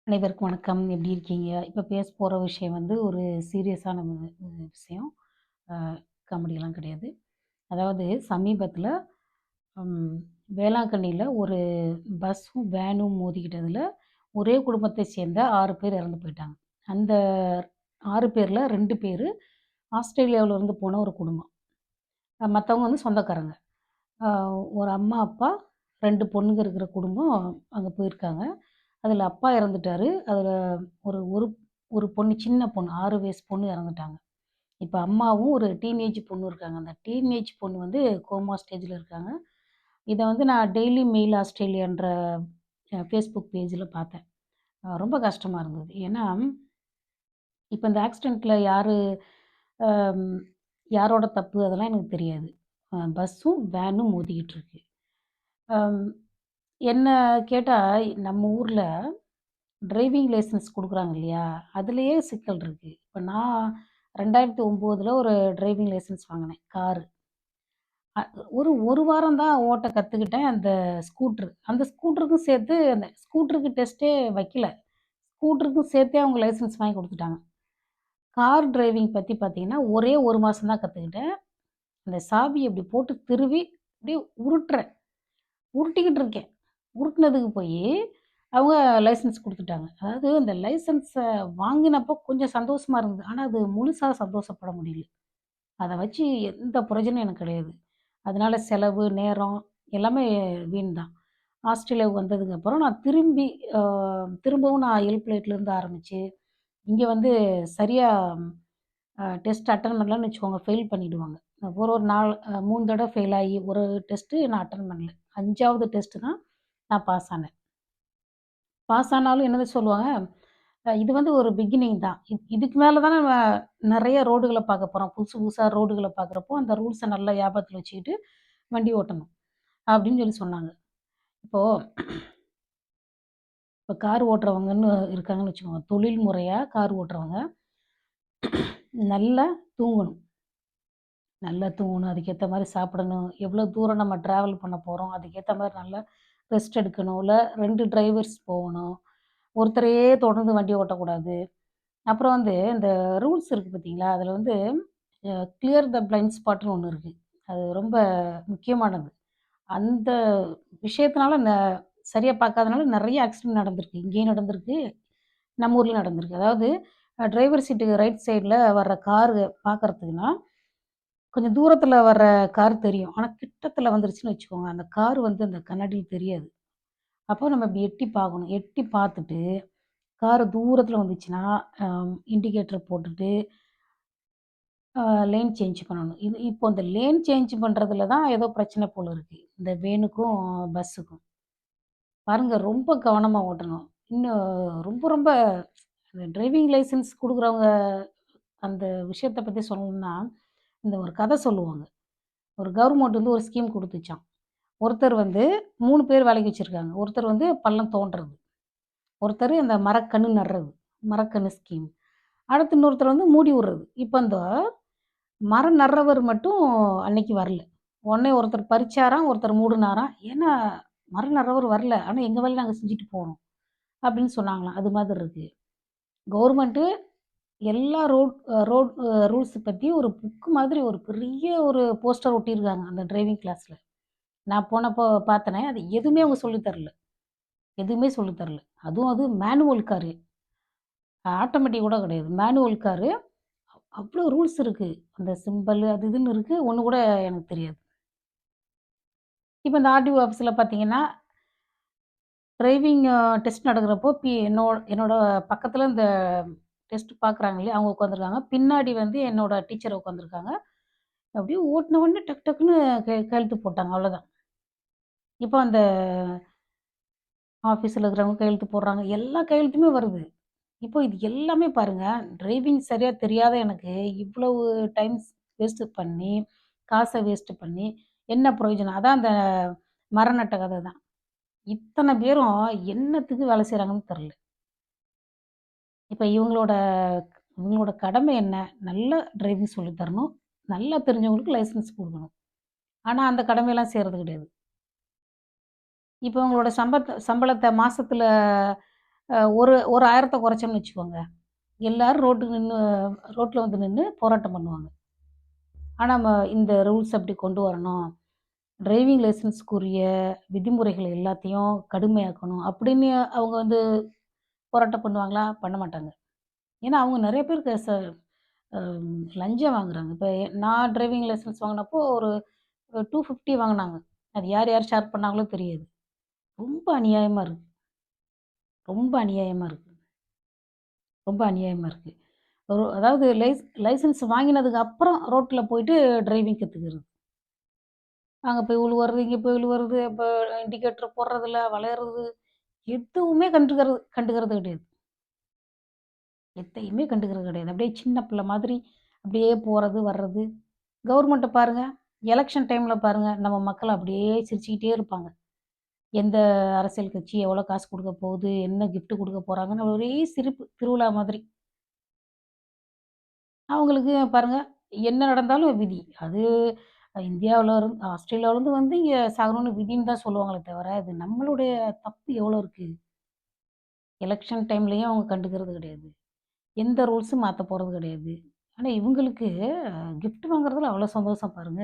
அனைவருக்கும் வணக்கம். எப்படி இருக்கீங்க? இப்ப பேச போற விஷயம் வந்து ஒரு சீரியஸான விஷயம். அ காமெடிலாம் கிடையாது. அதாவது சமீபத்தில ம் வேளாங்கண்ணியில ஒரு பஸ்ஸும், வேனும் மோதிக்கிட்டதுல ஒரே குடும்பத்தை சேர்ந்த 6 பேர் இறந்து போயிட்டாங்க. அந்த 6 பேர்ல 2 பேரு ஆஸ்திரேலியாவிலருந்து போன ஒரு குடும்பம். மத்தவங்க வந்து சொந்தக்காரங்க. அ ஒரு அம்மா, அப்பா, 2 பொண்ணுங்க இருக்கிற குடும்பம் அங்க போயிருக்காங்க. அதில அப்பா இறந்துட்டாரு. அதில ஒரு ஒரு ஒரு பொண்ணு, சின்ன பொண்ணு 6 வயசு பொண்ணு இறந்துட்டாங்க. இப்ப அம்மாவும், ஒரு டீனேஜ் பொண்ணும் இருக்காங்க. அந்த டீனேஜ் பொண்ணு வந்து கோமா ஸ்டேஜ்ல இருக்காங்க. இத வந்து நான் டெய்லி மெயில் ஆஸ்திரேலியான்ற Facebook பேஜ்ல பார்த்தேன். ரொம்ப கஷ்டமா இருந்தது. ஏன்னா, இப்ப இந்த ஆக்சிடென்ட்ல அம் யாரோட தப்பு அதெல்லாம் எனக்கு தெரியாது. பஸ்ஸும், வேனும் மோதிக்கிட்டு இருக்கு. அம் என்ன கேட்டா, நம்ம ஊர்ல டிரைவிங் லைசென்ஸ் குடுக்குறாங்க இல்லையா? அதிலேயே சிக்கல் இருக்கு. இப்ப நான் 2009ல ஒரு டிரைவிங் லைசென்ஸ் வாங்குனேன். காரு. அ ஒரு 1 வாரம் தான் ஓட்ட கத்துக்கிட்டேன். அந்த ஸ்கூட்டர். அந்த ஸ்கூட்டருக்கும் சேர்த்து அந்த ஸ்கூட்டருக்கு டெஸ்ட்டே வைக்கல. ஸ்கூட்டருக்கும் சேர்த்தே அவங்க லைசென்ஸ் வாங்கி குடுத்துட்டாங்க. கார் டிரைவிங் பத்தி பார்த்தீங்கன்னா, ஒரே 1 மாசம் தான் கத்துக்கிட்டேன். அந்த சாவிய இப்டி போட்டு திருவி அப்டியே உருட்டுறேன். உருட்டிக்கிட்டு இருக்கேன். உருட்டுனதுக்கு போயி, அவங்க லைசென்ஸ் குடுத்துட்டாங்க. அதாவது அந்த லைசென்ஸ வாங்கினப்போ கொஞ்சம் சந்தோஷமா இருந்தது. ஆனா, அது முழுசா சந்தோஷப்பட முடியல. அத வச்சு எந்த பிரயோஜனம் எனக்கு கிடையாது. அதனால செலவு, நேரம் எல்லாமே வீண் தான். ஆஸ்திரேலியாவுக்கு வந்ததுக்கப்புறம் நான் அ திரும்பவும் நான் ஹெல்ப்லைட்லேருந்து ஆரம்பிச்சு, இங்க வந்து சரியா டெஸ்ட் அட்டெண்ட் பண்ணலன்னு வச்சுக்கோங்க, ஃபெயில் பண்ணிடுவாங்க. ஒரு ஒரு 3 தடவ ஃபெயில் ஆகி, ஒரு டெஸ்ட்டு நான் அட்டெண்ட் பண்ணல. 5வது டெஸ்ட்டு தான் நான் பாஸ் ஆனேன். பாஸ் ஆனாலும் என்னது சொல்லுவாங்க, இது வந்து ஒரு பிகினிங் தான். இதுக்கு மேல தானே நம்ம நெறைய ரோடுகள பார்க்க போறோம். புதுசு புதுசா ரோடுகள பார்க்குறப்போ, அந்த ரூல்ஸ நல்லா ஞாபகத்துல வச்சுக்கிட்டு வண்டி ஓட்டணும். அப்படின்னு சொல்லி சொன்னாங்க. இப்போ இப்ப கார் ஓட்டுறவங்கன்னு இருக்காங்கன்னு வச்சுக்கோங்க. தொழில் முறையா கார் ஓட்டுறவங்க நல்லா தூங்கணும். நல்லா தூங்கணும். அதுக்கேத்த மாரி சாப்பிடணும். எவ்வளோ தூரம் நம்ம டிராவல் பண்ண போறோம். அதுக்கேத்த மாரி நல்லா ரெஸ்ட் எடுக்கணும். இல்ல 2 டிரைவர்ஸ் போகணும். ஒருத்தரையே தொடர்ந்து வண்டி ஓட்டக்கூடாது. அப்புறம் வந்து இந்த ரூல்ஸ் இருக்கு பார்த்தீங்களா? அதில வந்து கிளியர் த பிளைண்ட் ஸ்பாட்ன்னு ஒண்ணு இருக்கு. அது ரொம்ப முக்கியமானது. அந்த விஷயத்தினால சரியா பார்க்காதனால நெறைய ஆக்சிடென்ட் நடந்திருக்கு. இங்கேயும் நடந்திருக்கு. நம்ம ஊர்லயும் நடந்திருக்கு. அதாவது டிரைவர் சீட்டுக்கு ரைட் சைட்ல வர்ற காரு பார்க்கறதுக்குன்னா, கொஞ்சம் தூரத்தில வர்ற கார் தெரியும். ஆனா கிட்டத்தில வந்துருச்சுன்னு வச்சுக்கோங்க, அந்த கார் வந்து அந்த கண்ணாடில தெரியாது. அப்போ நம்ம இப்டி எட்டி பார்க்கணும். எட்டி பார்த்துட்டு, கார் தூரத்தில வந்துச்சுன்னா, அ இண்டிகேட்டர் போட்டுட்டு லேன் சேஞ்ச் பண்ணணும். இப்போ இந்த லேன் சேஞ்ச் பண்றதுல தான் ஏதோ பிரச்சனை போல இருக்கு. இந்த வேனுக்கும், பஸ்ஸுக்கும். பாருங்க ரொம்ப கவனமா ஓட்டணும். இன்னும் ரொம்ப ரொம்ப அந்த டிரைவிங் லைசென்ஸ் குடுக்குறவங்க அந்த விஷயத்த பத்தி சொல்லணும்னா, இந்த ஒரு கதை சொல்லுவாங்க. ஒரு கவர்மெண்ட் வந்து ஒரு ஸ்கீம் குடுத்துச்சாம். ஒருத்தர் வந்து 3 பேர் வேலைக்கு வச்சிருக்காங்க. ஒருத்தர் வந்து பள்ளம் தோண்டுறது. ஒருத்தர் இந்த மரக்கன்னு நடுறது. மரக்கன்னு ஸ்கீம். அடுத்து இன்னொருத்தர் வந்து மூடி விடுறது. இப்ப இந்த மரம் நடுறவர் மட்டும் அன்னைக்கு வரல. உடனே ஒருத்தர் பறிச்சாராம், ஒருத்தர் மூடுனாராம். ஏன்னா, மரம் நடுறவர் வரல. ஆனா எங்க வேலைய நாங்க செஞ்சுட்டு போறோம். அப்படின்னு சொன்னாங்களாம். அது மாதிரி இருக்கு. கவர்மெண்ட் எல்லா ரூல்ஸ் பத்தி ஒரு புக் மாதிரி ஒரு பெரிய ஒரு போஸ்டர் ஒட்டியிருக்காங்க, அந்த டிரைவிங் கிளாஸ்ல. நான் போனப்போ பார்த்தனே, அது எதுவுமே அவங்க சொல்லி தரல. எதுவுமே சொல்லி தரல. அது மேனுவல் காரு. ஆட்டோமேட்டிக் கூட கிடையாது. Manual car. அவ்ளோ ரூல்ஸ் இருக்கு. அந்த சிம்பல் அது இதுன்னு இருக்கு. ஒண்ணு கூட எனக்கு தெரியாது. இப்ப இந்த ஆர்டிஓ ஆஃபீஸ்ல பார்த்தீங்கன்னா, டிரைவிங் டெஸ்ட் நடக்கிறப்போ என்னோட பக்கத்துல இந்த டெஸ்ட் பார்க்குறாங்க இல்லையா? அவங்க உட்காந்துருக்காங்க. பின்னாடி வந்து என்னோட டீச்சர் உட்காந்துருக்காங்க. அப்படியே ஓட்டுன உடனே டக்கு டக்குன்னு கையெழுத்து போட்டாங்க. அவ்வளோதான். இப்போ அந்த ஆஃபீஸ்ல இருக்கிறவங்க கையெழுத்து போடுறாங்க. எல்லா கையெழுத்துமே வருது. இப்போ இது எல்லாமே பாருங்க, டிரைவிங் சரியா தெரியாத எனக்கு இவ்வளவு டைம்ஸ் வேஸ்ட் பண்ணி, காச வேஸ்ட் பண்ணி என்ன பிரயோஜனம்? அதான் அந்த மரம் நட்ட கத தான். இத்தன பேரும் என்னத்துக்கு வேலை செய்றாங்கன்னு தெரியல. இப்ப இவங்களோட கடமை என்ன? நல்லா டிரைவிங் சொல்லி தரணும். நல்லா தெரிஞ்சவங்களுக்கு லைசென்ஸ் குடுக்கணும். ஆனா அந்த கடமையெல்லாம் செய்றது கிடையாது. இப்ப உங்களோட சம்பளத்த மாசத்துல ஒரு ஒரு 1000 குறைச்சோம்னு வச்சுக்கோங்க. எல்லாரும் ரோட்ல வந்து நின்னு போராட்டம் பண்ணுவாங்க. ஆனா, இந்த ரூல்ஸ் அப்படி கொண்டு வரணும். டிரைவிங் லைசென்ஸ்க்குரிய விதிமுறைகள் எல்லாத்தையும் கடுமையாக்கணும். அப்படின்னு அவங்க வந்து போராட்டம் பண்ணுவாங்களா? பண்ண மாட்டாங்க. ஏன்னா, அவங்க நெறைய பேருக்கு லஞ்சம் வாங்குறாங்க. இப்ப நான் டிரைவிங் லைசென்ஸ் வாங்குனப்போ ஒரு 250 வாங்குனாங்க. அது யார் யார் ஷேர் பண்ணாங்களோ தெரியாது. ரொம்ப அநியாயமா இருக்கு. ரொம்ப அநியாயமா இருக்கு. ரொம்ப அநியாயமா இருக்கு. அதாவது லைசென்ஸ் வாங்கினதுக்கு அப்புறம் ரோட்ல போயிட்டு டிரைவிங் கத்துக்கிறது. அங்க போய் உழுவுறது, இங்க போய் உழுவுறது, இப்ப இண்டிகேட்டர் போடுறதில்ல, வளையறது, எதுவுமே கண்டுக்கிறது கிடையாது. எதையுமே கண்டுக்கிறது கிடையாது. அப்படியே சின்ன பிள்ளை மாதிரி அப்படியே போறது, வர்றது. கவர்மெண்ட்ட பாருங்க. எலக்ஷன் டைம்ல பாருங்க, நம்ம மக்கள் அப்படியே சிரிச்சுக்கிட்டே இருப்பாங்க. எந்த அரசியல் கட்சி எவ்வளோ காசு குடுக்க போகுது, என்ன கிஃப்ட் குடுக்க போறாங்கன்னு ஒரே சிரிப்பு, திருவிழா மாதிரி. அவங்களுக்கு பாருங்க, என்ன நடந்தாலும் விதி. அது ஆஸ்திரேலியாவிலேருந்து வந்து இங்க சாகணும்னு விதின்னு தான் சொல்லுவாங்களே தவிர, அது நம்மளுடைய தப்பு எவ்வளோ இருக்கு? எலக்ஷன் டைம்லயும் அவங்க கண்டுக்கிறது கிடையாது. எந்த ரூல்ஸும் மாத்த போறது கிடையாது. ஆனா இவங்களுக்கு கிஃப்ட் வாங்குறதுல அவ்வளோ சந்தோஷம் பாருங்க,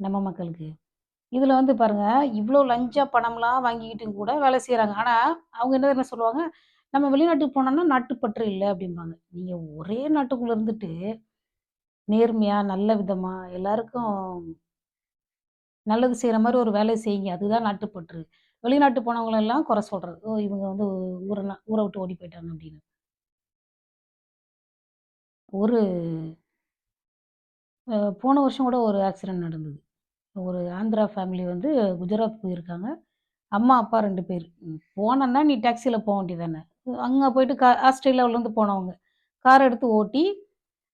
நம்ம மக்களுக்கு. இதுல வந்து பாருங்க, இவ்ளோ லஞ்ச பணம்லாம் வாங்கிக்கிட்டு கூட வேலை செய்றாங்க. ஆனா, அவங்க என்ன தெரியுமா சொல்லுவாங்க? நம்ம வெளிநாட்டுக்கு போனோம்னா நாட்டுப்பற்று இல்ல அப்டிம்பாங்க. நீங்க ஒரே நாட்டுக்குள்ள இருந்துட்டு, நேர்மையா, நல்ல விதமா, எல்லாருக்கும் நல்லது செய்ற மாரி ஒரு வேலைய செய்யுங்க. அதுதான் நாட்டுப்பற்று. வெளிநாட்டு போனவங்களெல்லாம் குறை சொல்றது. ஓ! இவங்க வந்து ஊர விட்டு ஓடி போயிட்டாங்க அப்டின்னு. ஒரு போன வருஷம் கூட ஒரு ஆக்சிடென்ட் நடந்தது. ஒரு ஆந்திரா ஃபேமிலி வந்து குஜராத் போயிருக்காங்க. அம்மா, அப்பா 2 பேரு. போனன்னா நீ டாக்ஸில போ வேண்டியது தானே! அங்க போயிட்டு ஆஸ்திரேலியாவிலேருந்து போனவங்க. கார் எடுத்து ஓட்டி,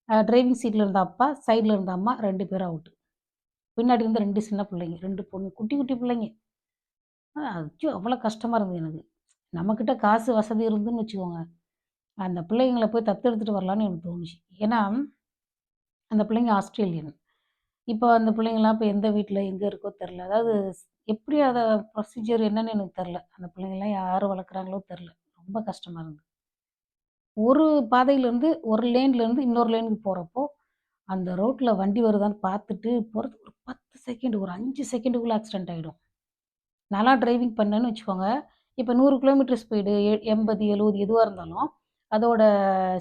டிரைவிங் சீட்ல இருந்த அப்பா, சைட்ல இருந்த அம்மா 2 பேரும் அவுட்டு. பின்னாடி இருந்த 2 சின்ன பிள்ளைங்க. 2 பொண்ணு குட்டி, குட்டி பிள்ளைங்க. அச்சோ! அவ்வளோ கஷ்டமா இருந்தது எனக்கு. நம்மகிட்ட காசு வசதி இருந்துன்னு வச்சுக்கோங்க, அந்த பிள்ளைங்கள போய் தத்தெடுத்துட்டு வரலான்னு எனக்கு தோணுச்சு. ஏன்னா, அந்த பிள்ளைங்க ஆஸ்திரேலியன். இப்போ அந்த பிள்ளைங்கலாம் இப்ப எந்த வீட்ல எங்க இருக்கோ தெர்ல. அதாவது எப்படி அத ப்ரொசீஜர் என்னன்னு எனக்கு தெர்ல. அந்த பிள்ளைங்கலாம் யாரு வளர்க்குறாங்களோ தெர்ல. ரொம்ப கஷ்டமா இருந்தது. ஒரு பாதையிலேருந்து ஒரு லேன்லேருந்து இன்னொரு லேனுக்கு போறப்போ, அந்த ரோட்ல வண்டி வருதான்னு பார்த்துட்டு போறதுக்கு ஒரு 10 செகண்ட், ஒரு 5 செகண்டுக்குள்ள ஆக்சிடென்ட் ஆயிடும். நான்லாம் டிரைவிங் பண்ணேன்னு வச்சுக்கோங்க, இப்ப 100 கிலோமீட்டர் ஸ்பீடு 80, 70 எதுவா இருந்தாலும், அதோட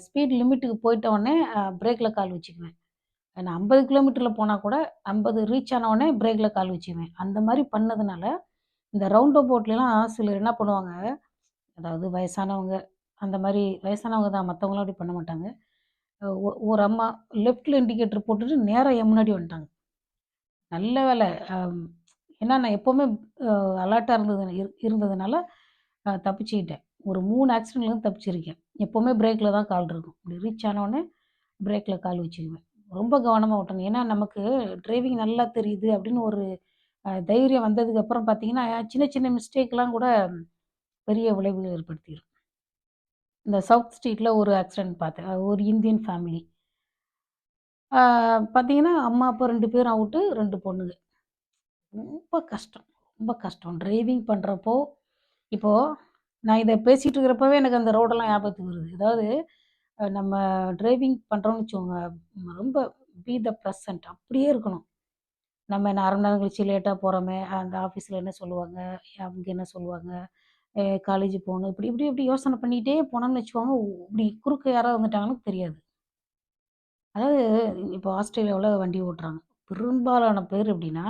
ஸ்பீட் லிமிட்டுக்கு போயிட்ட உடனே பிரேக்ல கால் வச்சுக்குவேன். நான் 50 கிலோமீட்டர்ல போனா கூட 50 ரீச் ஆன உடனே பிரேக்ல கால் வச்சுக்குவேன். அந்த மாரி பண்ணதுனால, இந்த ரவுண்ட் அபவுட்லலாம் சிலர் என்ன பண்ணுவாங்க, அதாவது வயசானவங்க, அந்த மாரி வயசானவங்க தான் மத்தவங்கலாம் அப்படி பண்ண மாட்டாங்க. ஒரு அம்மா லெஃப்ட்ல இண்டிகேட்டர் போட்டுட்டு நேரா என் முன்னாடி வந்துட்டாங்க. நல்ல வேள. அம் ஏன்னா நான் எப்பவுமே அ அலர்ட்டா இருந்ததுனால தப்பிச்சுக்கிட்டேன். ஒரு 3 ஆக்சிடென்ட்லேருந்து தப்பிச்சிருக்கேன். எப்பவுமே பிரேக்ல தான் கால் இருக்கும். இப்படி ரீச் ஆன உடனே பிரேக்ல கால் வச்சுக்குவேன். ரொம்ப கவனமா ஓட்டணும். ஏன்னா நமக்கு டிரைவிங் நல்லா தெரியுது அப்படின்னு ஒரு தைரியம் வந்ததுக்கப்புறம் பார்த்தீங்கன்னா, சின்ன சின்ன மிஸ்டேக்லாம் கூட பெரிய விளைவுகள் ஏற்படுத்திரும். இந்த சவுத் ஸ்ட்ரீட்ல ஒரு ஆக்சிடென்ட் பார்த்தேன். ஒரு இந்தியன் ஃபேமிலி. ஆ பார்த்தீங்கன்னா, அம்மா, அப்பா 2 பேரும் அவுட்டு, 2 பொண்ணுங்க. ரொம்ப கஷ்டம். ரொம்ப கஷ்டம். டிரைவிங் பண்றப்போ, இப்போ நான் இத பேசிட்டு இருக்கிறப்பவே எனக்கு அந்த ரோடெல்லாம் ஞாபகத்துக்கு வருது. அதாவது நம்ம டிரைவிங் பண்றோம்னு வச்சுக்கோங்க, ரொம்ப பி த பிரசன்ட் அப்படியே இருக்கணும். நம்ம என்ன 1/2 மணி நேரம் கழிச்சு லேட்டா போறோமே, அந்த ஆஃபீஸ்ல என்ன சொல்லுவாங்க? அவங்க என்ன சொல்லுவாங்க? காலேஜ் போணும். இப்படி இப்படி இப்படி யோசனை பண்ணிட்டே போனோம்னு வச்சுக்கோங்க, இப்படி குறுக்க யாராவது வந்துட்டாங்கன்னா தெரியாது. அதாவது இப்போ ஆஸ்திரேலியாவுல வண்டி ஓட்டுறாங்க. பெரும்பாலான பேர் எப்படின்னா,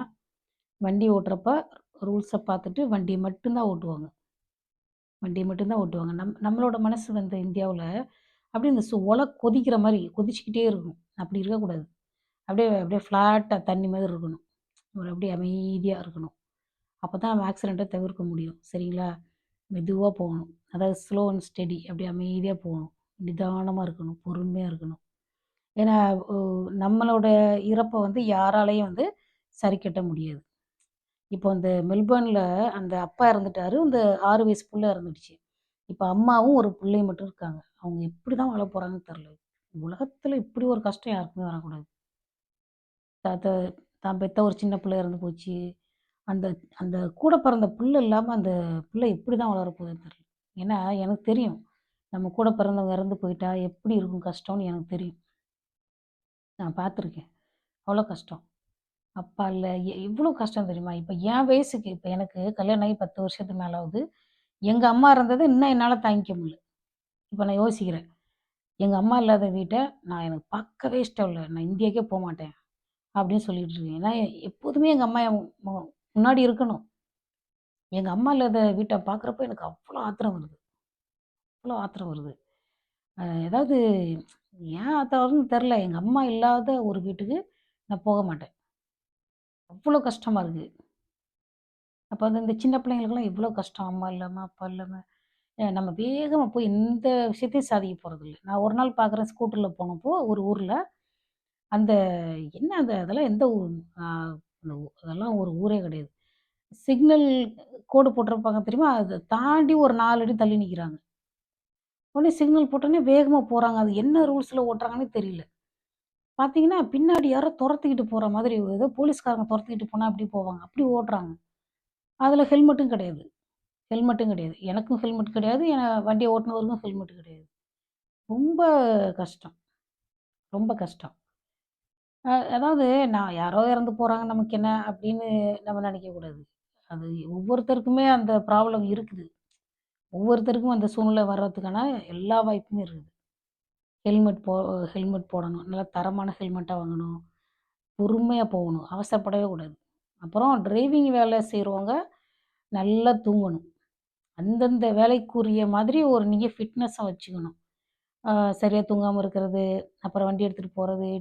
வண்டி ஓட்டுறப்ப ரூல்ஸ பார்த்துட்டு வண்டிய மட்டும் தான் ஓட்டுவாங்க. வண்டிய மட்டும் தான் ஓட்டுவாங்க. நம்மளோட மனசு வந்து இந்தியாவுல அப்படியே இந்த ஒல கொதிக்கிற மாரி கொதிச்சுக்கிட்டே இருக்கும். அப்படி இருக்கக்கூடாது. அப்படியே அப்படியே ஃப்ளாட்டா தண்ணி மாதிரி இருக்கணும். ஒரு அப்படியே அமைதியா இருக்கணும். அப்பதான் நம்ம ஆக்சிடென்ட்ட தவிர்க்க முடியும். சரிங்களா? மெதுவா போகணும். அதாவது ஸ்லோ அண்ட் ஸ்டெடி அப்படியே அமைதியா போகணும். நிதானமா இருக்கணும். பொறுமையா இருக்கணும். ஏன்னா, ஒ நம்மளோட இறப்ப வந்து யாராலயும் வந்து சரிக்கட்ட முடியாது. இப்போ அந்த மெல்பர்ன்ல அந்த அப்பா இறந்துட்டாரு. அந்த 6 வயசு புள்ள இறந்துடுச்சு. இப்ப அம்மாவும் ஒரு புள்ளையும் மட்டும் இருக்காங்க. அவங்க எப்படிதான் வாழ போறாங்கன்னு தெரியல. உலகத்துல இப்படி ஒரு கஷ்டம் யாருக்குமே வரக்கூடாது. தாத்த தான் பெத்த ஒரு சின்ன பிள்ளை இறந்து போச்சு. அந்த அந்த கூட பிறந்த புள்ள இல்லாம அந்த பிள்ளை எப்படிதான் வளர போகுதுன்னு தெரியல. ஏன்னா, எனக்கு தெரியும். நம்ம கூட பிறந்தவங்க இறந்து போயிட்டா எப்படி இருக்கும் கஷ்டம்னு எனக்கு தெரியும். நான் பார்த்துருக்கேன். அவ்வளோ கஷ்டம். அப்பா இல்ல. எவ்வளோ கஷ்டம் தெரியுமா? இப்ப என் வயசுக்கு இப்ப எனக்கு கல்யாணம் ஆகி 10 வருஷத்துக்கு மேல ஆகுது. எங்க அம்மா இருந்தத இன்னும் என்னால தாங்கிக்க முடியல. இப்ப நான் யோசிக்கிறேன். எங்க அம்மா இல்லாத வீட்ட நான் எனக்கு பார்க்கவே இஷ்டம் இல்ல. நான் இந்தியாக்கே போமாட்டேன். அப்படின்னு சொல்லிட்டு இருக்கேன். ஏன்னா, எப்போதுமே எங்க அம்மா என் முன்னாடி இருக்கணும். எங்க அம்மா இல்லாத வீட்ட பார்க்குறப்ப எனக்கு அவ்வளோ ஆத்திரம் வருது. அவ்வளோ ஆத்திரம் வருது. ஏதாவது ஏன் ஆத்திரம் வருதுன்னு தெரியல. எங்க அம்மா இல்லாத ஒரு வீட்டுக்கு நான் போக மாட்டேன். அவ்வளோ கஷ்டமா இருக்கு. அப்ப வந்து இந்த சின்ன பிள்ளைங்களுக்கெல்லாம் எவ்வளோ கஷ்டம். அம்மா இல்லாம, அப்பா இல்லாம. நம்ம வேகமா போய் எந்த விஷயத்தையும் சாதிக்க போறதில்ல. நான் ஒரு நாள் பார்க்குறேன் ஸ்கூட்டர்ல போனப்போ ஒரு ஊர்ல, அந்த என்ன அதெல்லாம் எந்த ஊர்? ஆ அந்த அதெல்லாம் ஒரு ஊரே கிடையாது. சிக்னல் கோடு போட்டிருப்பாங்க தெரியுமா? அத தாண்டி ஒரு 4 அடி தள்ளி நிக்கிறாங்க. உடனே சிக்னல் போட்டோனே வேகமா போறாங்க. அது என்ன ரூல்ஸ்ல ஓட்டுறாங்கன்னே தெரியல. பார்த்தீங்கன்னா, பின்னாடி யாரோ தொரத்திக்கிட்டு போற மாதிரி ஏதோ போலீஸ்காரங்க தொரத்திக்கிட்டு போனா எப்படி போவாங்க? அப்படி ஓட்டுறாங்க. அதுல ஹெல்மெட்டும் கிடையாது. ஹெல்மெட்டும் கிடையாது. எனக்கும் ஹெல்மெட் கிடையாது. வண்டிய ஓட்டுனவருக்கும் ஹெல்மெட் கிடையாது. ரொம்ப கஷ்டம். ரொம்ப கஷ்டம். அதாவது நான் யாரோ இறந்து போறாங்க நமக்கு என்ன அப்படின்னு நம்ம நினைக்கக்கூடாது. அது ஒவ்வொருத்தருக்குமே அந்த ப்ராப்ளம் இருக்குது. ஒவ்வொருத்தருக்கும் அந்த சூழ்நிலை வர்றதுக்கான எல்லா வாய்ப்புமே இருக்குது. ஹெல்மெட் போ ஹெல்மெட் போடணும். நல்லா தரமான ஹெல்மெட்டா வாங்கணும். பொறுமையா போகணும். அவசரப்படவே கூடாது. அப்புறம் டிரைவிங் வேலை செய்றவங்க நல்லா தூங்கணும். அந்தந்த வேலைக்குரிய மாதிரி ஒரு நீங்க ஃபிட்னஸ வச்சுக்கணும். அ சரியா தூங்காம இருக்கிறது, அப்புறம் வண்டி எடுத்துட்டு போறது,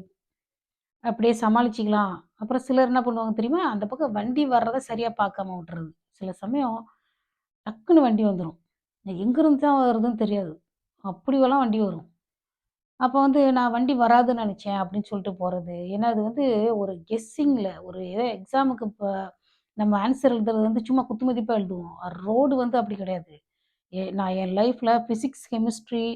அப்படியே சமாளிச்சுக்கலாம். அப்புறம் சிலர் என்ன பண்ணுவாங்க தெரியுமா? அந்த பக்கம் வண்டி வர்றத சரியா பார்க்காம விட்டுறது. சில சமயம் டக்குனு வண்டி வந்துரும். எங்கேருந்து தான் வருதுன்னு தெரியாது. அப்படியெல்லாம் வண்டி வரும். அப்ப வந்து நான் வண்டி வராதுன்னு நெனச்சேன் அப்படின்னு சொல்லிட்டு போறது. ஏன்னா அது வந்து ஒரு கெஸ்ஸிங்ல ஒரு ஏதோ எக்ஸாமுக்கு நம்ம ஆன்ஸர் எழுதுறது வந்து சும்மா குத்துமதிப்பா எழுதுவோம். ரோடு வந்து அப்படி கிடையாது. நான் என் லைஃப்ல பிசிக்ஸ், கெமிஸ்ட்ரி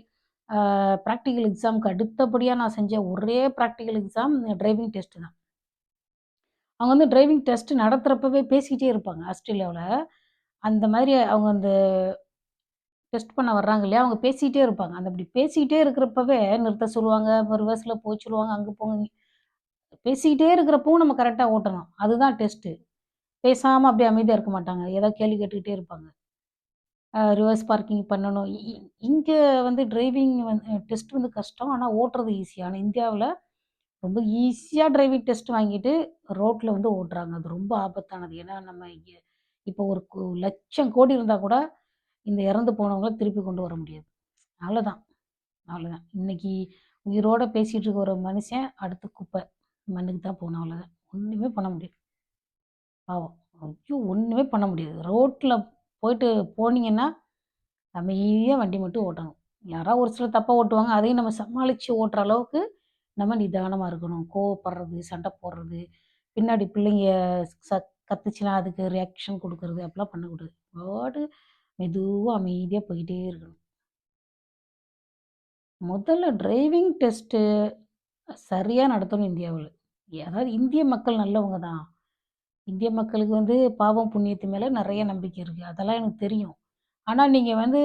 பிராக்டிகல் எக்ஸாம்க்கு அடுத்தபடியா நான் செஞ்ச ஒரே பிராக்டிகல் எக்ஸாம் டிரைவிங் டெஸ்ட் தான். அவங்க வந்து டிரைவிங் டெஸ்ட் நடத்துறப்பவே பேசிக்கிட்டே இருப்பாங்க ஆஸ்திரேலியாவுல. அந்த மாதிரி அவங்க அந்த டெஸ்ட் பண்ண வர்றாங்க இல்லையா, அவங்க பேசிக்கிட்டே இருப்பாங்க. அந்த அப்படி பேசிக்கிட்டே இருக்கிறப்பவே நிறுத்த சொல்லுவாங்க, ரிவர்ஸ்ல போ சொல்லுவாங்க, அங்க போங்க பேசிக்கிட்டே இருக்கிறப்பவும் நம்ம கரெக்ட்டா ஓட்டணும். அதுதான் டெஸ்ட்டு. பேசாம அப்படியே அமைதியா இருக்க மாட்டாங்க. ஏதாவது கேள்வி கேட்டுக்கிட்டே இருப்பாங்க. ரிவர்ஸ் பார்க்கிங் பண்ணணும். இங்க வந்து டிரைவிங் டெஸ்ட் வந்து கஷ்டம். ஆனா ஓட்டுறது ஈஸி. ஆனா இந்தியாவுல ரொம்ப ஈஸியா டிரைவிங் டெஸ்ட் வாங்கிட்டு ரோட்ல வந்து ஓட்டுறாங்க. அது ரொம்ப ஆபத்தானது. ஏன்னா நம்ம இங்க இப்போ ஒரு லட்சம் கோடி இருந்தா கூட இந்த இறந்து போனவங்கள திருப்பி கொண்டு வர முடியாது. அவ்வளோதான், அவ்வளோதான். இன்னைக்கு உயிரோட பேசிட்டு இருக்க ஒரு மனுஷன் அடுத்து குப்பை. மண்ணுக்கு தான் போணும் அவ்வளோதான். ஒண்ணுமே பண்ண முடியாது. பாவம். ஐயோ! ஒண்ணுமே பண்ண முடியாது. ரோட்ல போயிட்டு போனீங்கன்னா, அமைதியா வண்டி மட்டும் ஓட்டணும். யாராவது ஒரு சிலர் தப்பா ஓட்டுவாங்க. அதையும் நம்ம சமாளிச்சு ஓட்டுற அளவுக்கு நம்ம நிதானமா இருக்கணும். கோவப்படுறது, சண்டை போடுறது, பின்னாடி பிள்ளைங்க கத்துச்சுன்னா அதுக்கு ரியாக்ஷன் குடுக்குறது அப்படிலாம் பண்ணக்கூடாது. பாட்டு மெதுவா அமைதியா போயிட்டே இருக்கணும். முதல்ல டிரைவிங் டெஸ்ட்டு சரியா நடத்தணும் இந்தியாவுல. அதாவது இந்திய மக்கள் நல்லவங்க தான். இந்திய மக்களுக்கு வந்து பாவம், புண்ணியத்து மேல நெறைய நம்பிக்கை இருக்கு. அதெல்லாம் எனக்கு தெரியும். ஆனா நீங்க வந்து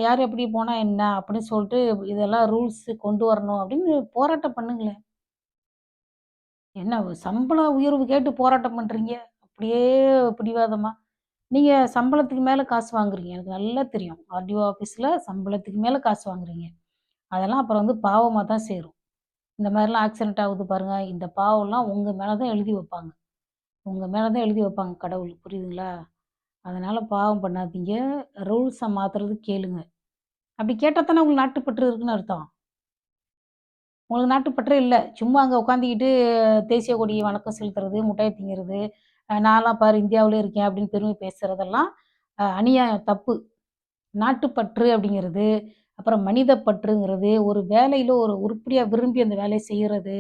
யார் எப்படி போனா என்ன? அப்படின்னு சொல்லிட்டு இதெல்லாம் ரூல்ஸ் கொண்டு வரணும் அப்படின்னு போராட்டம் பண்ணுங்களேன். என்ன சம்பள உயர்வு கேட்டு போராட்டம் பண்றீங்க? அப்படியே பிடிவாதமா? நீங்க சம்பளத்துக்கு மேல காசு வாங்குறீங்க. எனக்கு நல்லா தெரியும். ஆர்டிஓ ஆஃபீஸ்ல சம்பளத்துக்கு மேல காசு வாங்குறீங்க. அதெல்லாம் அப்புறம் வந்து பாவமா தான் சேரும். இந்த மாரிலாம் ஆக்சிடென்ட் ஆகுது பாருங்க. இந்த பாவம்லாம் உங்க மேல தான் எழுதி வைப்பாங்க. உங்க மேல தான் எழுதி வைப்பாங்க கடவுள். புரியுதுங்களா? அதனால பாவம் பண்ணாதீங்க. ரூல்ஸ மாத்துறது கேளுங்க. அப்படி கேட்டா தானே உங்களுக்கு நாட்டுப்பற்று இருக்குன்னு அர்த்தம். உங்களுக்கு நாட்டுப்பற்றே இல்ல. சும்மா அங்க உட்காந்துக்கிட்டு தேசிய கொடிய வணக்கம் செலுத்துறது, முட்டாய் திங்கிறது, நான்லாம் பாரு இந்தியாவுலயே இருக்கேன் அப்படின்னு பெருமை பேசுறதெல்லாம் அநியாயம், தப்பு. நாட்டுப்பற்று அப்படிங்கிறது, அப்புறம் மனித பற்றுங்கிறது, ஒரு வேலையில ஒரு உருப்படியா விரும்பி அந்த வேலைய செய்யறது,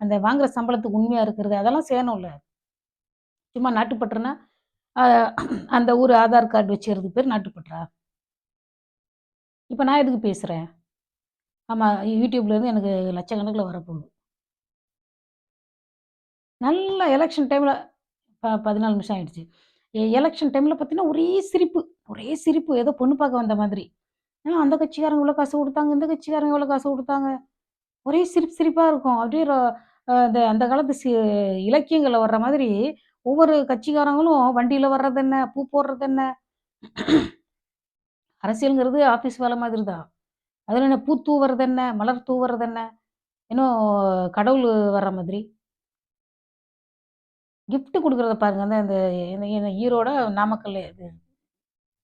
அந்த வாங்குற சம்பளத்துக்கு உண்மையா இருக்கிறது, அதெல்லாம் செய்யணும்ல. சும்மா நாட்டுப்பற்றுனா, அ அந்த ஊர் ஆதார் கார்டு வச்சுக்கிறதுக்கு பேர் நாட்டுப்பற்றா? இப்ப நான் எதுக்கு பேசுறேன்? ஆமா, YouTubeலேருந்து எனக்கு லட்சக்கணக்குல வரப்போகுது. நல்லா எலக்ஷன் டைம்ல 14 நிமிஷம் ஆயிடுச்சு. எலக்ஷன் டைம்ல பார்த்தீங்கன்னா, ஒரே சிரிப்பு. ஒரே சிரிப்பு. ஏதோ பொண்ணு பார்க்க வந்த மாதிரி. அந்த கட்சிக்காரங்க இவ்வளோ காசு குடுத்தாங்க, இந்த கட்சிக்காரங்க இவ்வளோ காசு குடுத்தாங்க. ஒரே சிரிப்பு சிரிப்பா இருக்கும். அப்படியே அந்த அந்த காலத்து இலக்கியங்கள்ல வர்ற மாதிரி, ஒவ்வொரு கட்சிக்காரங்களும் வண்டியில வர்றதென்ன, பூ போடுறதென்ன, அரசியல்ங்கிறது ஆஃபீஸ் வேல மாதிரி தான். அதுல என்ன பூ தூவுறதென்ன, மலர் தூவுறதென்ன, இன்னும் கடவுள் வர்ற மாதிரி. கிஃப்ட் குடுக்குறத பாருங்க. அந்த அந்த இந்த இந்த ஈரோட, நாமக்கல் இது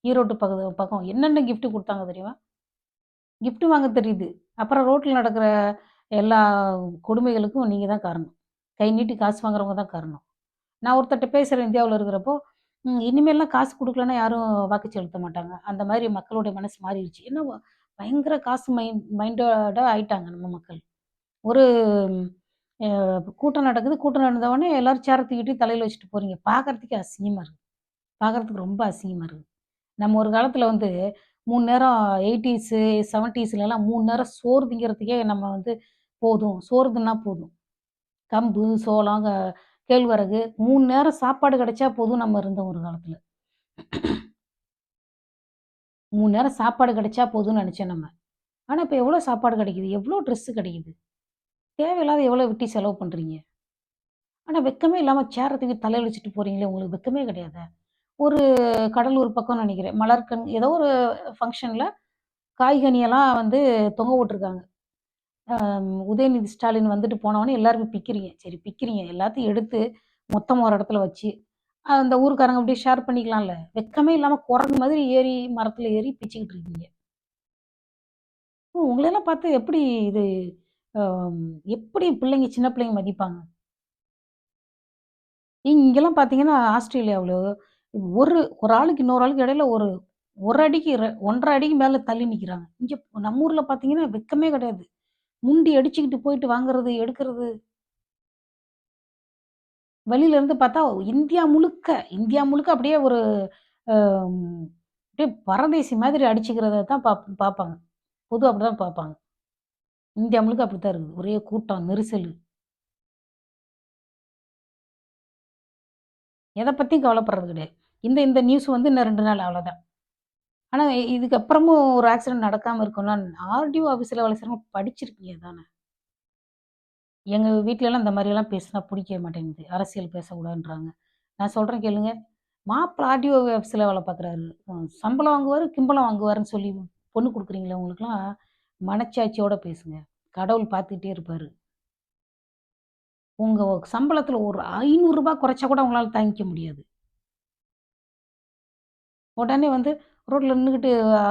ஈரோட்டு பக்கம் என்னென்ன கிஃப்ட் குடுத்தாங்க தெரியுமா? கிஃப்ட் வாங்க தெரியுது. அப்புறம் ரோட்ல நடக்கிற எல்லா கொடுமைகளுக்கும் நீங்க தான் காரணம். கை நீட்டி காசு வாங்குறவங்க தான் காரணம். நான் ஒருத்தர்ட்ட பேசுறேன் இந்தியாவுல இருக்கிறப்போ, இனிமேல்லாம் காசு குடுக்கலன்னா யாரும் வாக்கு செலுத்த மாட்டாங்க. அந்த மாரி மக்களுடைய மனசு மாறிருச்சு. ஏன்னா பயங்கர காசு மைண்டடா ஆயிட்டாங்க நம்ம மக்கள். ஒரு அ கூட்டம் நடக்குது. கூட்டம் நடந்த உடனே எல்லாரும் சேர தூக்கிட்டு தலையில வச்சுட்டு போறீங்க. பார்க்கறதுக்கே அசிங்கமா இருக்கு. பார்க்கறதுக்கு ரொம்ப அசிங்கமா இருக்கு. நம்ம ஒரு காலத்துல வந்து 3 நேரம் 80ஸ், 70ஸ்லலாம் 3 நேரம் சோறு திங்கிறதுக்கே நம்ம வந்து போதும். சோறு தின்னா போதும். கம்பு, சோளம், கேழ்வரகு 3 நேரம் சாப்பாடு கிடைச்சா போதும் நம்ம இருந்தோம் ஒரு காலத்துல. 3 நேரம் சாப்பாடு கிடைச்சா போதும்னு நெனச்சோம் நம்ம. ஆனா இப்ப எவ்வளோ சாப்பாடு கிடைக்குது? எவ்வளோ ட்ரெஸ் கிடைக்குது? தேவையில்லாத எவ்வளோ வெட்டி செலவு பண்றீங்க? ஆனா வெட்கமே இல்லாம சேர தூக்கி தலையில வச்சுட்டு போறீங்களே! உங்களுக்கு வெட்கமே கிடையாதா? ஒரு கடலூர் பக்கம்னு நெனைக்கிறேன். மலர்கண் ஏதோ ஒரு ஃபங்ஷன்ல காய்கனியெல்லாம் வந்து தொங்க விட்டுருக்காங்க. உதயநிதி ஸ்டாலின் வந்துட்டு போனோனே எல்லாருமே பிக்கிறீங்க. சரி பிக்கிறீங்க. எல்லாத்தையும் எடுத்து மொத்தமா ஒரு இடத்துல வச்சு, அந்த ஊர்க்காரங்க அப்படியே ஷேர் பண்ணிக்கலாம்ல. வெட்கமே இல்லாம குரங்கு மாதிரி ஏறி மரத்துல ஏறி பிச்சுக்கிட்டு இருக்கீங்க. உங்களெல்லாம் பார்த்தா எப்படி இது அம் எப்படி பிள்ளைங்க சின்ன பிள்ளைங்க மதிப்பாங்க? இங்கெல்லாம் பார்த்தீங்கன்னா, ஆஸ்திரேலியாவுல ஒரு ஒரு ஆளுக்கு இன்னொரு ஆளுக்கு இடையில ஒரு 1 அடிக்கு 1 1/2 அடிக்கு மேல தள்ளி நிக்கிறாங்க. இங்க நம்ம ஊர்ல பார்த்தீங்கன்னா, வெட்கமே கிடையாது. முண்டி அடிச்சுக்கிட்டு போயிட்டு வாங்குறது, எடுக்கிறது. வெளியில இருந்து பார்த்தா இந்தியா முழுக்க அப்படியே ஒரு அம் அப்படியே பரதேசி மாதிரி அடிச்சுக்கிறத தான் பார்ப்பாங்க. பொதுவா அப்படிதான் பார்ப்பாங்க. இந்தியா முழுக்க அப்படித்தான் இருக்குது. ஒரே கூட்டம், நெரிசலு. எத பத்தியும் கவலைப்படுறது கிடையாது. இந்த இந்த நியூஸ் வந்து இன்னும் 2 நாள் அவ்வளோதான். ஆனா இதுக்கப்புறமும் ஒரு ஆக்சிடென்ட் நடக்காம இருக்கணும்னா, ஆர்டிஓ ஆஃபீஸ்ல வேலை செய்றவங்க படிச்சிருக்கீங்க தானே! எங்க வீட்லலாம் இந்த மாரியெல்லாம் பேசினா புடிக்கவே மாட்டேங்குது. அரசியல் பேசக்கூடாதுன்றாங்க. நான் சொல்றேன் கேளுங்க. மாப்பிள ஆர்டிஓ ஆஃபீஸ்ல வேலை பார்க்குறாரு. சம்பளம் வாங்குவாரு, கிம்பளம் வாங்குவாருன்னு சொல்லி பொண்ணு குடுக்குறீங்களே உங்களுக்கெல்லாம் மனச்சாட்சியோட பேசுங்க. கடவுள் பார்த்துக்கிட்டே இருப்பாரு. உங்க சம்பளத்தில ஒரு ரூ. 500 குறைச்சா கூட உங்களால தாங்கிக்க முடியாது. உடனே வந்து ரோட்ல நின்னுகிட்டு அ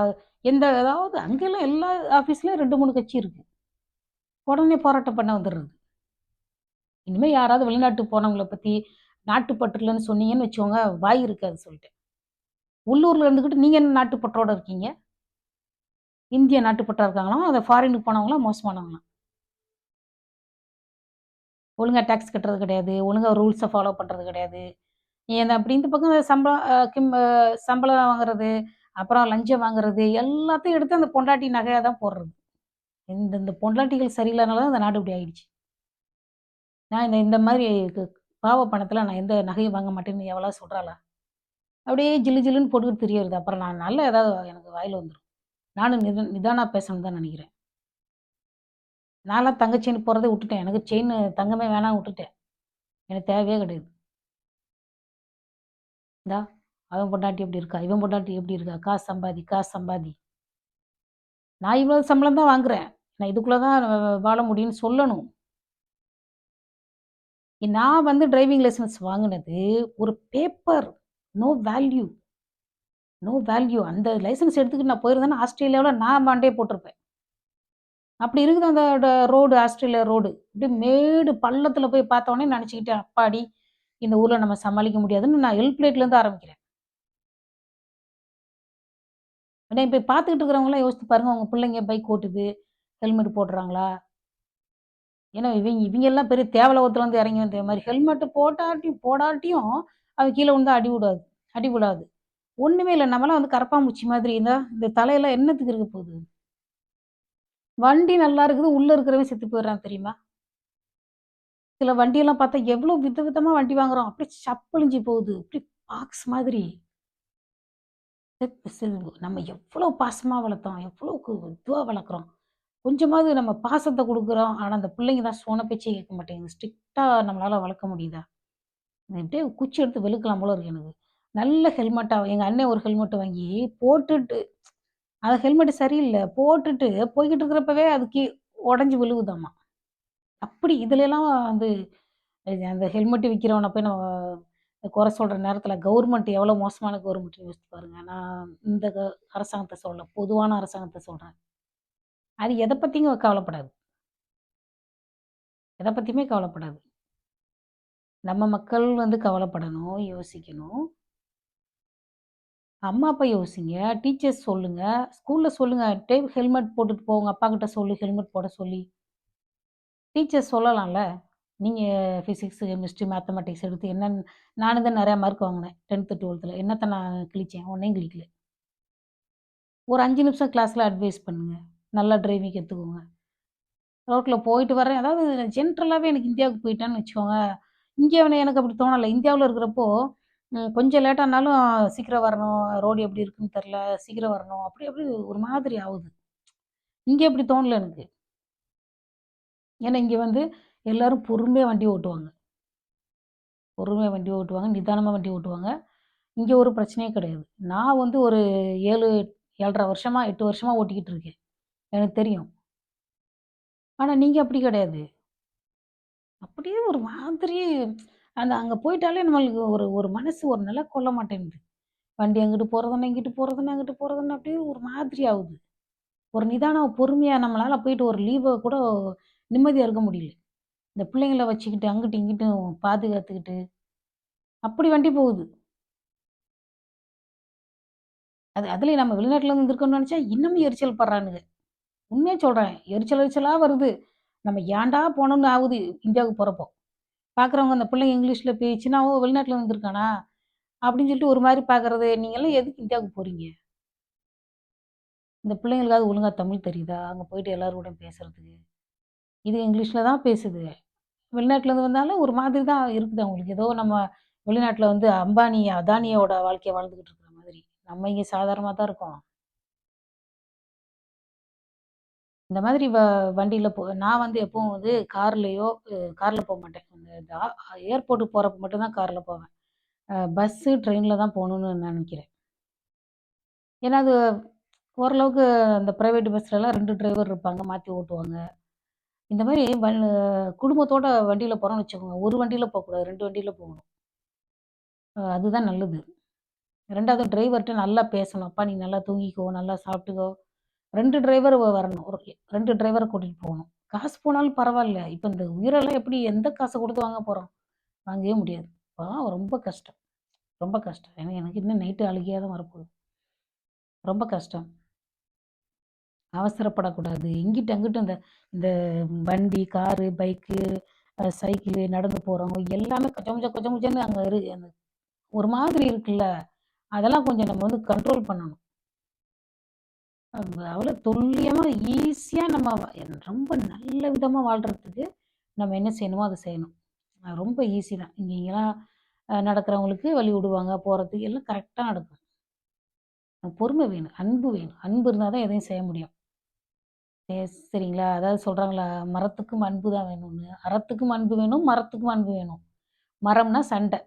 எந்த அதாவது அங்கெல்லாம் எல்லா ஆஃபீஸ்லயும் 2, 3 கட்சி இருக்கு. உடனே போராட்டம் பண்ண வந்துர்றது. இனிமே யாராவது வெளிநாட்டுக்கு போனவங்கள பத்தி நாட்டுப்பற்று இல்லன்னு சொன்னீங்கன்னு வச்சுக்கோங்க, வாய் இருக்காது சொல்லிட்டேன். உள்ளூர்ல இருந்துகிட்டு நீங்க என்ன நாட்டுப்பற்றோட இருக்கீங்க? இந்திய நாட்டுப்பற்றா இருக்காங்களாம். அந்த ஃபாரினுக்கு போனவங்கலாம் மோசமானவங்களாம். ஒழுங்கா டாக்ஸ் கட்டுறது கிடையாது. ஒழுங்கா ரூல்ஸ ஃபாலோ பண்றது கிடையாது. ஏன்னா அப்படி இந்த பக்கம் சம்பளம் சம்பளம் வாங்குறது, அப்புறம் லஞ்சம் வாங்குறது, எல்லாத்தையும் எடுத்து அந்த பொண்டாட்டி நகையா தான் போடுறது. இந்த இந்த பொண்டாட்டிகள் சரியில்லாதனால தான் இந்த நாடு இப்படி ஆயிடுச்சு. நான் இந்த இந்த மாரி கு பாவ பணத்துல நான் எந்த நகையும் வாங்க மாட்டேன்னு எவளாவது சொல்றாளா? அப்படியே ஜிலு ஜிலுன்னு போட்டுக்கிட்டு திரியறது. அப்புறம் நான் நல்லா ஏதாவது எனக்கு வாயில வந்துரும். நானும் நிதானா பேசணும்னு தான் நெனைக்கிறேன். நான்லாம் தங்க செயின் போடுறதே விட்டுட்டேன். எனக்கு செயின் தங்கமே வேணாம்னு விட்டுட்டேன். எனக்கு தேவையே கிடையாது. இந்தா அவன் பொண்டாட்டி எப்படி இருக்கா? இவன் பொண்டாட்டி எப்படி இருக்கா? காசு சம்பாதி, காசு சம்பாதி. நான் இவ்வளோ சம்பளம் தான் வாங்குறேன். நான் இதுக்குள்ள தான் வாழ முடியும்னு சொல்லணும். நான் வந்து டிரைவிங் லைசென்ஸ் வாங்குனது ஒரு paper. No value no value. அந்த லைசென்ஸ் எடுத்துக்கிட்டு நான் போயிருந்தேன்னா, ஆஸ்திரேலியாவுல நான் மண்டைய போட்டுருப்பேன். அப்படி இருக்குது அந்த ரோடு ஆஸ்திரேலியா ரோடு. அப்படியே மேடு பள்ளத்தில போய் பார்த்தோனே நெனச்சுக்கிட்டேன், அப்பாடி! இந்த ஊர்ல நம்ம சமாளிக்க முடியாதுன்னு நான் எல் பிளேட்லேருந்து ஆரம்பிக்கிறேன். ஏன்னா இப்ப பார்த்துக்கிட்டு இருக்கிறவங்கலாம் யோசித்து பாருங்க, உங்க பிள்ளைங்க பைக் ஓட்டுது, ஹெல்மெட் போடுறாங்களா? ஏன்னா இவிங்கலாம் பெரிய தேவலோகத்துல இருந்து இறங்கி வந்த மாரி ஹெல்மெட் போடாட்டியும் அவன் கீழ விழுந்தா அடி விழாது. ஒண்ணுமே இல்ல. நம்மலாம் வந்து கரப்பான்பூச்சி மாதிரி இந்த தலையெல்லாம் என்னத்துக்கு இருக்க போகுது? வண்டி நல்லா இருக்குது. உள்ள இருக்கிறவன் செத்து போயிடுறான் தெரியுமா? சில வண்டியெல்லாம் பார்த்தா எவ்ளோ விதவிதமா வண்டி வாங்குறோம். அப்படியே சப்பழிஞ்சு போகுது. அப்படியே பாக்ஸ் மாதிரி. நம்ம எவ்வளோ பாசமா வளர்த்தோம், எவ்வளோ இதுவா வளர்க்குறோம். கொஞ்சமாவது நம்ம பாசத்த குடுக்குறோம். ஆனா, அந்த பிள்ளைங்க தான் சொன்ன பேச்சே கேட்க மாட்டேங்குது. ஸ்ட்ரிக்ட்டா நம்மளால வளர்க்க முடியுதா? இது அப்படியே குச்சி எடுத்து வெளுக்கலாம் போல இருக்கு எனக்கு. நல்ல ஹெல்மெட்டா எங்க அண்ணன் ஒரு ஹெல்மெட் வாங்கி போட்டுட்டு அந்த ஹெல்மெட் சரியில்ல. போட்டுட்டு போய்க்கிட்டு இருக்கிறப்பவே அது உடைஞ்சு விழுகுதாமா. அப்படி இதுலலாம் வந்து அந்த ஹெல்மெட் விக்கிறவன போய் நம்ம குறை சொல்ற நேரத்தில கவர்மெண்ட் எவ்வளோ மோசமான கவர்மெண்ட்ன்னு யோசிச்சு பாருங்க. நான் இந்த அரசாங்கத்த சொல்லல. பொதுவான அரசாங்கத்த சொல்றேன். அது எத பத்தியும் கவலைப்படாது. எத பத்தியுமே கவலைப்படாது. நம்ம மக்கள் வந்து கவலைப்படணும், யோசிக்கணும். அம்மா, அப்பா யோசிங்க. டீச்சர்ஸ் சொல்லுங்க. ஸ்கூல்ல சொல்லுங்க. ஹெல்மெட் போட்டுட்டு போ. உங்க அப்பாகிட்ட சொல்லு ஹெல்மெட் போட சொல்லி. டீச்சர்ஸ் சொல்லலாம்ல. நீங்க பிசிக்ஸ், கெமிஸ்ட்ரி, மேத்தமேட்டிக்ஸ் எடுத்து என்னன்னு நானும் தான் நெறையா மார்க் வாங்கினேன். 10த், 12ல. என்னத்த நான் கிழிச்சேன்? ஒண்ணையும் கிழிக்கல. ஒரு 5 நிமிஷம் கிளாஸ்ல அட்வைஸ் பண்ணுங்க. நல்லா டிரைவிங் கத்துக்கோங்க. ரோட்ல போயிட்டு வரேன். அதாவது ஜென்ரலாவே எனக்கு இந்தியாவுக்கு போயிட்டேன்னு வச்சுக்கோங்க. இங்க எனக்கு அப்படி தோணல. இந்தியாவுல இருக்கிறப்போ, கொஞ்சம் லேட் ஆனாலும் சீக்கிரம் வரணும். ரோடு எப்படி இருக்குன்னு தெரியல. சீக்கிரம் வரணும். அப்படி அப்படி ஒரு மாதிரி ஆவுது. இங்க அப்படி தோணல எனக்கு. ஏன்னா இங்க வந்து எல்லாரும் பொறுமையா வண்டி ஓட்டுவாங்க. பொறுமையா வண்டி ஓட்டுவாங்க. நிதானமா வண்டி ஓட்டுவாங்க. இங்க ஒரு பிரச்சனையே கிடையாது. நான் வந்து ஒரு 7, 7 1/2 வருஷமா, 8 வருஷமா ஓட்டிக்கிட்டு இருக்கேன். எனக்கு தெரியும். ஆனா நீங்க அப்படி கிடையாது. அப்படியே ஒரு மாதிரி அங்க போயிட்டாலே நம்மளுக்கு ஒரு ஒரு மனசு ஒரு நிலை கொள்ள மாட்டேன்னுது. வண்டி அங்கிட்டு போறதுன்னா, இங்கிட்டு போறதுன்னா, அங்கிட்டு போறதுன்னா அப்படியே ஒரு மாதிரி ஆவுது. ஒரு நிதானம், பொறுமையா நம்மளால போயிட்டு ஒரு லீவ கூட நிம்மதியா இருக்க முடியல. இந்த பிள்ளைங்கள வச்சுக்கிட்டு அங்கிட்டும், இங்கிட்டும் பாதுகாத்துக்கிட்டு, அப்படி வண்டி போகுது. அதுலயும் நம்ம வெளிநாட்டுல இருந்து வந்திருக்கோம்னு நெனச்சா இன்னமும் எரிச்சல் படுறானுங்க. உண்மைய சொல்றேன். எரிச்சல் எரிச்சலா வருது. நம்ம ஏன்டா போனோம்னு ஆவுது இந்தியாவுக்கு போறப்போ. பார்க்குறவங்க அந்த பிள்ளைங்க இங்கிலீஷ்ல பேசுச்சுன்னா, "ஓ! வெளிநாட்டுல வந்திருக்கானா?" அப்படின்னு சொல்லிட்டு ஒரு மாரி பார்க்கறது. நீங்கலாம் எதுக்கு இந்தியாவுக்கு போறீங்க? இந்த பிள்ளைங்களுக்காவது ஒழுங்கா தமிழ் தெரியுதா? அங்க போயிட்டு எல்லார் கூடயும் பேசுறதுக்கு. இது இங்கிலீஷ்ல தான் பேசுது. வெளிநாட்டுலேருந்து வந்தாலும் ஒரு மாதிரி தான் இருக்குது அவங்களுக்கு. ஏதோ நம்ம வெளிநாட்டுல வந்து அம்பானி, அதானியோட வாழ்க்கைய வாழ்ந்துகிட்டு இருக்கிற மாதிரி. நம்ம இங்க சாதாரணமா தான் இருக்கோம். இந்த மாதிரி வண்டியில நான் வந்து எப்பவும் வந்து கார்லயோ கார்ல போமாட்டேன். இந்த ஏர்போர்ட்டுக்கு போறப்ப மட்டும் தான் கார்ல போவேன். பஸ்ஸு, ட்ரெயின்ல தான் போணும்னு நெனைக்கிறேன். ஏன்னா, அது ஓரளவுக்கு அந்த பிரைவேட் பஸ்லலாம் 2 டிரைவர் இருப்பாங்க. மாத்தி ஓட்டுவாங்க. இந்த மாரி குடும்பத்தோட வண்டியில போறோம்னு வச்சுக்கோங்க. ஒரு வண்டியில போக்கூடாது. 2 வண்டியில போகணும். அதுதான் நல்லது. 2வது டிரைவர்ட்ட நல்லா பேசணும். "அப்பா நீ நல்லா தூங்கிக்கோ, நல்லா சாப்பிட்டுக்கோ." 2 டிரைவர் வரணும். 2 டிரைவர கூட்டிட்டு போகணும். காசு போனாலும் பரவால்ல. இப்ப இந்த உயிரெல்லாம் எப்படி எந்த காச குடுத்து வாங்க போறோம்? வாங்கவே முடியாது. பாவம் ரொம்ப கஷ்டம். ரொம்ப கஷ்டம். ஏன்னா எனக்கு இன்னும் நைட்டு அழுகையா தான் வரப்போகுது. ரொம்ப கஷ்டம். அவசரப்படக்கூடாது. இங்கிட்டு, அங்கிட்டு இந்த இந்த வண்டி, காரு, பைக்கு, சைக்கிளு, நடந்து போறவங்க எல்லாமே கொச்ச கொச்சன்னு அங்க அந்த ஒரு மாதிரி இருக்குல்ல. அதெல்லாம் கொஞ்சம் நம்ம வந்து கண்ட்ரோல் பண்ணணும். அவ்வளோ துல்லியமா, ஈஸியா நம்ம ரொம்ப நல்ல விதமா வாழ்றதுக்கு நம்ம என்ன செய்யணுமோ, அத செய்யணும். ரொம்ப ஈஸி தான். இங்கலாம் நடக்கிறவங்களுக்கு வழி விடுவாங்க, போறதுக்கு எல்லாம் கரெக்ட்டா நடக்கும். பொறுமை வேணும், அன்பு வேணும். அன்பு இருந்தா தான் எதையும் செய்ய முடியும். சரிங்களா? அதாவது சொல்றாங்கள்ல, மரத்துக்கும் அன்பு தான் வேணும்னு. அறத்துக்கும் அன்பு வேணும், மரத்துக்கும் அன்பு வேணும். மரம்னா சண்டை.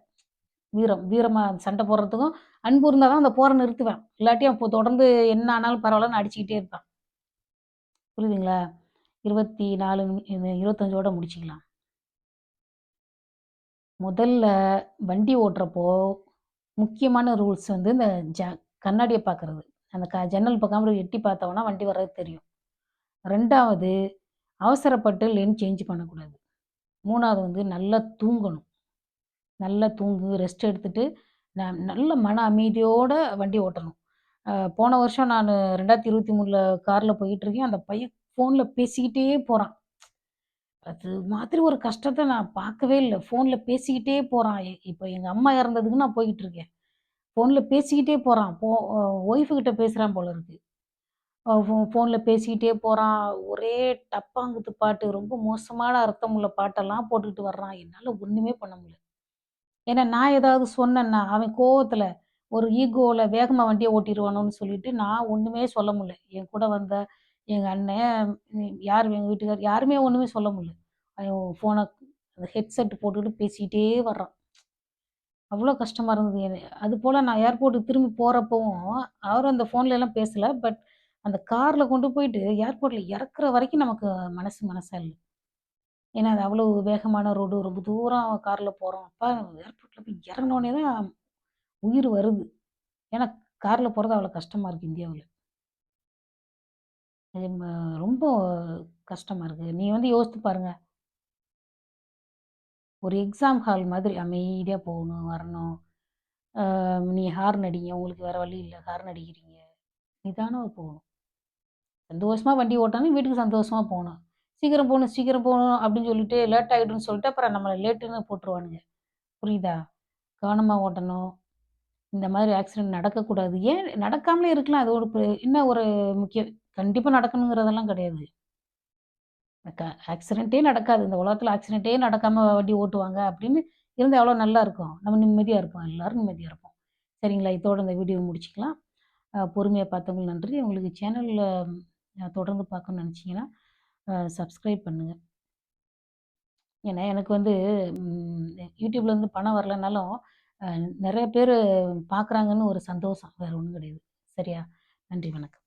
வீரமா சண்டை போடுறதுக்கும் அன்பு இருந்தா தான் அந்த போர நிறுத்துவேன். இல்லாட்டி அப்போ தொடர்ந்து என்ன ஆனாலும் பரவாயில்லன்னு அடிச்சுக்கிட்டே இருப்பேன். புரியுதுங்களா? 24 இது 25ஓட முடிச்சுக்கலாம். முதல்ல வண்டி ஓட்டுறப்போ, முக்கியமான ரூல்ஸ் வந்து இந்த கண்ணாடிய பார்க்கறது. அந்த ஜன்னல் பக்கம் அப்படி எட்டி பார்த்தோம்னா வண்டி வர்றது தெரியும். 2வது அவசரப்பட்டு லேன் சேஞ்ச் பண்ணக்கூடாது. 3வது வந்து நல்லா தூங்கணும். நல்லா தூங்கு, ரெஸ்ட் எடுத்துட்டு, நல்ல மன அமைதியோட வண்டி ஓட்டணும். போன வருஷம் நானு 2023ல கார்ல போயிட்டுருக்கேன். அந்த பையன் ஃபோன்ல பேசிக்கிட்டே போறான். அது மாதிரி ஒரு கஷ்டத்த நான் பார்க்கவே இல்ல. ஃபோன்ல பேசிக்கிட்டே போறான். இப்ப எங்க அம்மா இறந்ததுக்கு நான் போய்க்கிட்டுருக்கேன். ஃபோன்ல பேசிக்கிட்டே போறான். ஒய்ஃப் கிட்ட பேசுறான் போல இருக்கு. ஃபோன்ல பேசிக்கிட்டே போறான். ஒரே டப்பாங்குத்து பாட்டு, ரொம்ப மோசமான அர்த்தம் உள்ள பாட்டெல்லாம் போட்டுக்கிட்டு வர்றான். என்னால ஒண்ணுமே பண்ண முடியல. ஏன்னா நான் ஏதாவது சொன்னேன்னா, அவன் கோவத்துல ஒரு ஈகோல வேகமா வண்டிய ஓட்டிருவானோன்னு சொல்லிட்டு, நான் ஒண்ணுமே சொல்ல முடியல. என் கூட வந்த எங்க அண்ணன், யார் எங்க வீட்டுக்காரர் யாருமே ஒண்ணுமே சொல்ல முடியல. அவன் ஃபோன அந்த ஹெட்செட் போட்டுட்டு பேசிட்டே வர்றான். அவ்ளோ கஷ்டமா இருந்தது. அதுபோல நான் ஏர்போர்ட்டுக்கு திரும்பி போறப்பவும், அவரும் அந்த ஃபோன்லலாம் பேசல. பட் அந்த கார்ல கொண்டு போயிட்டு ஏர்போர்ட்ல இறக்குற வரைக்கும் நமக்கு மனசா இல்ல. ஏன்னா, அது அவ்வளோ வேகமான ரோடு. ரொம்ப தூரம் கார்ல போறோம். அப்பா ஏர்போர்ட்ல போய் இறங்குனோனே தான் உயிர் வருது. ஏன்னா, கார்ல போறது அவ்வளோ கஷ்டமா இருக்கு இந்தியாவுல. அது ரொம்ப கஷ்டமா இருக்கு. நீங்க வந்து யோசித்து பாருங்க. ஒரு எக்ஸாம் ஹால் மாதிரி அமைதியா போகணும், வரணும். நீங்க ஹார்ன் அடிங்க. உங்களுக்கு வேற வழி இல்ல. ஹார்ன் அடிக்கிறீங்க. நிதானமா போகணும். சந்தோஷமா வண்டி ஓட்டணும், வீட்டுக்கு சந்தோஷமா போணும். சீக்கிரம் போணும் அப்படின்னு சொல்லிட்டு லேட் ஆயிடும்னு சொல்லிட்டு, அப்புறம் நம்மள லேட்டுன்னு போட்டுருவானுங்க. புரியுதா? கவனமா ஓட்டணும். இந்த மாதிரி ஆக்சிடென்ட் நடக்கக்கூடாது. ஏன் நடக்காமலே இருக்கலாம். அது ஒரு என்ன ஒரு முக்கியம் கண்டிப்பா நடக்கணுங்கிறதெல்லாம் கிடையாது. க ஆக்சிடென்ட்டே நடக்காது. இந்த உலகத்தில ஆக்சிடென்ட்டே நடக்காம வண்டி ஓட்டுவாங்க அப்படின்னு இருந்தா எவ்வளோ நல்லா இருக்கும். நம்ம நிம்மதியா இருப்போம். எல்லாரும் நிம்மதியா இருப்போம். சரிங்களா? இதோட இந்த வீடியோ முடிச்சுக்கலாம். பொறுமையா பார்த்தவங்களுக்கு நன்றி. உங்களுக்கு சேனல்ல தொடர்ந்து பார்க்கணும்னு நெனச்சீங்கன்னா, சப்ஸ்கிரைப் பண்ணுங்க. ஏன்னா எனக்கு வந்து யூடியூப்லேருந்து பணம் வரலனாலும், அ நெறைய பேரு பார்க்குறாங்கன்னு ஒரு சந்தோஷம். வேற ஒண்ணும் கிடையாது. சரியா? நன்றி, வணக்கம்.